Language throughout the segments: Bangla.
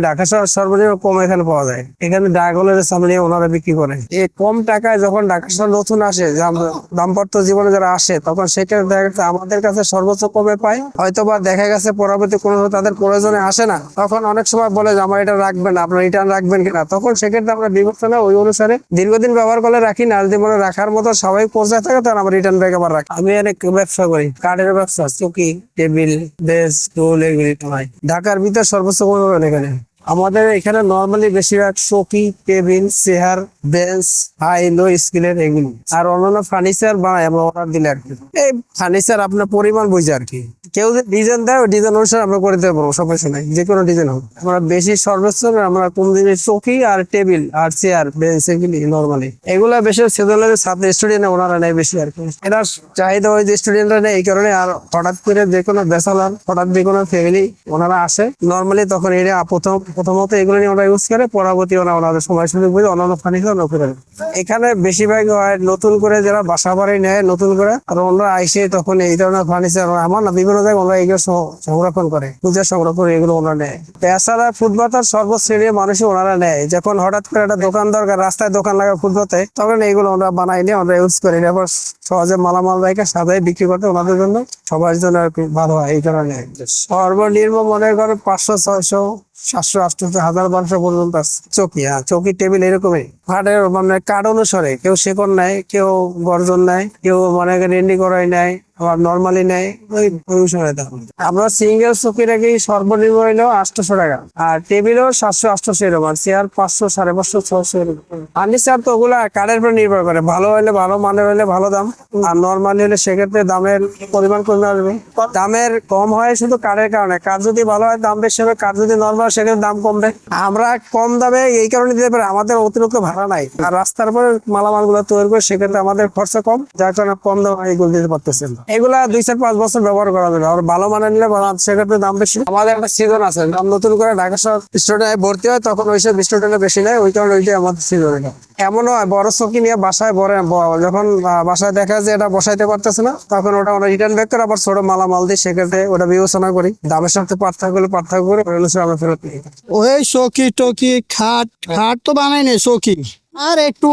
ঢাকা শহর সর্বনিম্ন কম এখানে পাওয়া যায়। এখানে ড্রাগনের সামনে ওনারা বিক্রি করে। এই কম টাকায় যখন ঢাকা শহর নতুন আসে, দাম্পত্য জীবনে যারা আসে, তখন সেটা দেখা গেছে আমাদের কাছে সর্বোচ্চ কমে পায়। হয়তোবা দেখা গেছে পরবর্তী কোনো তাদের প্রয়োজনে আসে না, তখন অনেক সময় বলে যে আমার এটা রাখবেন, আপনার রিটার্ন রাখবেন কিনা। তখন সেক্ষেত্রে আমরা বিবেচনা ওই অনুসারে দীর্ঘদিন ব্যবহার করলে রাখি, না যদি মনে রাখার মতো স্বাভাবিক পর্যায়ে থাকে তখন আমরা রিটার্ন ব্যাগ আবার রাখি। আমি অনেক ব্যবসা করি, কাঠের ব্যবসা, চৌকি, টেবিল, বেঞ্চ, টুল, এগুলি হয়। ঢাকার ভিতর সর্বোচ্চ কমে পাবেন এখানে। আমাদের এখানে নর্মালি বেশিরভাগ চৌকি, table, chair, bench, high low স্কেলের এগুলি, আর অন্যান্য ফার্নিচার বানাই আমরা অর্ডার দিলে আর কি। এই ফার্নিচার আপনার পরিমাণ বুঝে আর কি, কেউ যে ডিজাইন দেয় ওই ডিজাইন অনুসারে আমরা করে দিতে পারবো, সমস্যা নাই, যে কোনো ডিজাইন হোক। আমরা বেশি সর্বোচ্চ আমরা কোন দিনের চৌকি আর টেবিল আর চেয়ার, বেঞ্চ, এগুলি নর্মালি এগুলা বেশি ছেলেদের ছাত্র স্টুডেন্ট ওনারা নেয় বেশি আর কি। এটা চাহিদা ওই যে স্টুডেন্টরা নেয়, এই কারণে। আর হঠাৎ করে যে কোনো ব্যাচেলর, হঠাৎ যে কোনো ফ্যামিলি ওনারা আসে নর্মালি, তখন এটা প্রথমত এগুলো নিয়ে ওরা ইউজ করে, পরবর্তী ওনাদের সময় সুযোগ বুঝে অন্যান্য ফার্নিচার করে। এখানে বেশিরভাগ হয় নতুন করে যারা বাসা বাড়ি নেয় নতুন করে, আর ওনারা আইসে তখন এই ধরনের ফার্নিচার আমার না বিভিন্ন জায়গায় ওনারা এগুলো সংরক্ষণ করে, পূজা সংরক্ষণ এগুলো ওনারা নেয়। এছাড়া ফুটপাতার সর্বশ্রেণীর মানুষই ওনারা নেয়। যখন হঠাৎ করে একটা দোকান দরকার, রাস্তায় দোকান লাগা ফুটপাতে, তখন এইগুলো ওনারা বানাই নিয়ে ওনারা ইউজ করে, এরপর সহজে মালামাল রেখে সাজাই বিক্রি করতে ওনাদের জন্য, সবার জন্য আর কি ভালো হয়। এই কারণে সর্বনিম্ন মনে করে 500, 600, 700, 800, 1000, 1200 পর্যন্ত আছে চৌকি। চৌকি, টেবিল এরকমই কাঠের, মানে কাঠ অনুসারে কেউ শেকড় নেয়, কেউ গর্জন নেয়, কেউ মনে করেন রেন্ডি করাই নেয়, আবার নর্মালি নেয়, ওই অনুসারে দাম। আমরা সিঙ্গেল চৌকি রাখি সর্বনিম্ন হইলো 800 টাকা, আর টেবিলও 700, 800 এরকম, আর চেয়ার 500, 550, 600 এরকম। ফার্নিচার তো ওগুলা কাঠের উপর নির্ভর করে, ভালো হইলে, ভালো মানের হইলে ভালো দাম, আর নর্মালি হলে সেক্ষেত্রে দামের পরিমাণ কমে আসবে। দামের কম হয় শুধু কাঠের কারণে, কাঠ যদি ভালো হয় দাম বেশি হবে, কাঠ যদি নর্মাল সেক্ষেত্রে দাম কমবে। আমরা কম দামে এই কারণে দিতে পারি, আমাদের অতিরিক্ত ভাড়া নাই, আর রাস্তার পরে মালামাল গুলো তৈরি করে সেক্ষেত্রে আমাদের খরচা কম, যার কারণে কম দাম এগুলো দিতে পারতেছেন। এগুলা 2-4-5 বছর ব্যবহার করা যাবে, আর ভালো মানের নিলে সেক্ষেত্রে দাম বেশি। আমাদের একটা সিজন আছে, নতুন করে ঢাকা শহর স্টুডেন্ট ভর্তি হয়, তখন ওইসব স্টুডেন্ট বেশি নেয়, ওই কারণে ওইটাই আমাদের সিজন। এমনও হয় বড় চৌকি নিয়ে বাসায় যখন বাসায় দেখা যায় এটা বসাইতে পারতেছে না, তখন ওটা আমরা রিটার্ন ব্যাক করে আবার ছোট মালামাল দিই, সেক্ষেত্রে ওটা বিবেচনা করি, দামের সাথে পার্থক্য করে আমরা ফেরত নিই। ওই চৌকি টকি খাট তো বানাই নাই, চৌকি আর একটু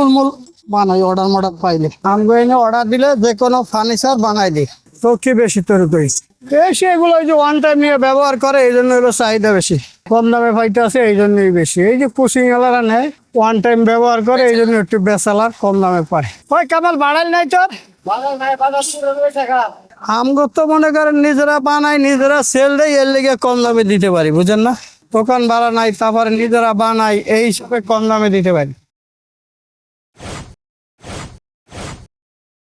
বানাই অর্ডার পাইলে। আমি অর্ডার দিলে যে কোনো ফার্নিচার বানাই দিই। চৌকি বেশি তৈরি করি, বেশি এগুলো ওই যে ওয়ান টাইম নিয়ে ব্যবহার করে, এই জন্য এগুলো চাহিদা বেশি, কম দামে পাইতে আছে এই জন্যই বেশি। এই যে পুশিং এলাকা নেয়, ওয়ান টাইম ব্যবহার করে, এই জন্য একটু বেচালার কম দামে পায়। ওই কামাল বাড়াই নাই তোর আমগো তো মনে করেন নিজেরা বানাই, নিজেরা সেল দেয়, এর লেগে কম দামে দিতে পারি, বুঝেন না? দোকান ভাড়া নাই, তারপরে নিজেরা বানাই, এই হিসাবে কম দামে দিতে পারি।